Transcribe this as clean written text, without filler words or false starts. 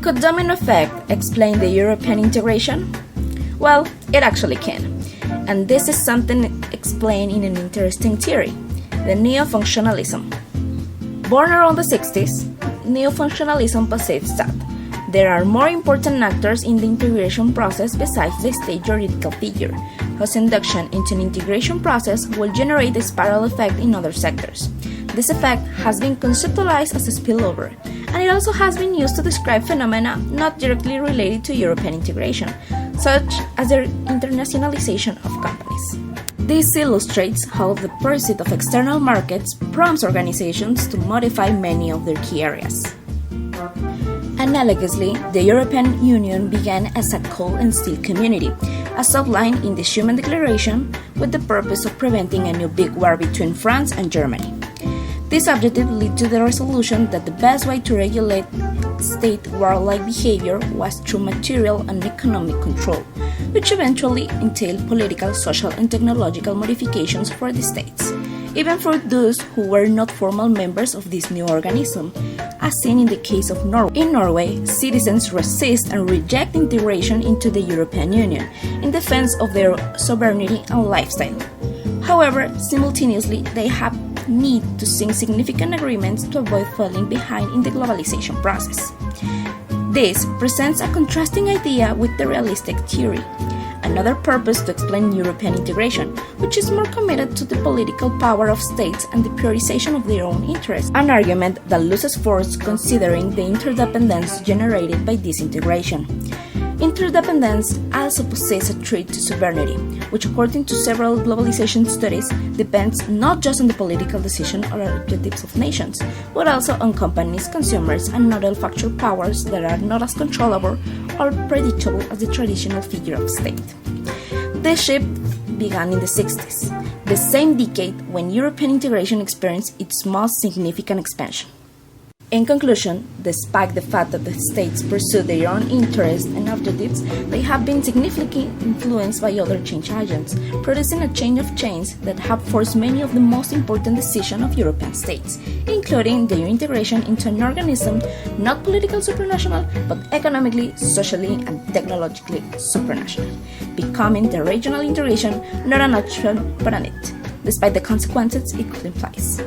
Could domino effect explain the European integration? Well, it actually can. And this is something explained in an interesting theory, the Neofunctionalism. Born around the 60s, Neofunctionalism posits that there are more important actors in the integration process besides the state juridical figure, whose induction into an integration process will generate a spiral effect in other sectors. This effect has been conceptualized as a spillover, and it also has been used to describe phenomena not directly related to European integration, such as the internationalization of companies. This illustrates how the pursuit of external markets prompts organizations to modify many of their key areas. Analogously, the European Union began as a coal and steel community, as outlined in the Schuman Declaration, with the purpose of preventing a new big war between France and Germany. This objective led to the resolution that the best way to regulate state warlike behavior was through material and economic control, which eventually entailed political, social, and technological modifications for the states, even for those who were not formal members of this new organism, as seen in the case of Norway. In Norway, citizens resist and reject integration into the European Union in defense of their sovereignty and lifestyle. However, simultaneously, they have need to sign significant agreements to avoid falling behind in the globalization process. This presents a contrasting idea with the realistic theory, another purpose to explain European integration, which is more committed to the political power of states and the prioritization of their own interests, an argument that loses force considering the interdependence generated by this integration. Interdependence also poses a threat to sovereignty, which according to several globalization studies depends not just on the political decision or objectives of nations, but also on companies, consumers, and other factual powers that are not as controllable or predictable as the traditional figure of state. This shift began in the 60s, the same decade when European integration experienced its most significant expansion. In conclusion, despite the fact that the states pursue their own interests and objectives, they have been significantly influenced by other change agents, producing a change of chains that have forced many of the most important decisions of European states, including their integration into an organism not politically supranational, but economically, socially, and technologically supranational, becoming the regional integration not an option but a need, despite the consequences it could imply.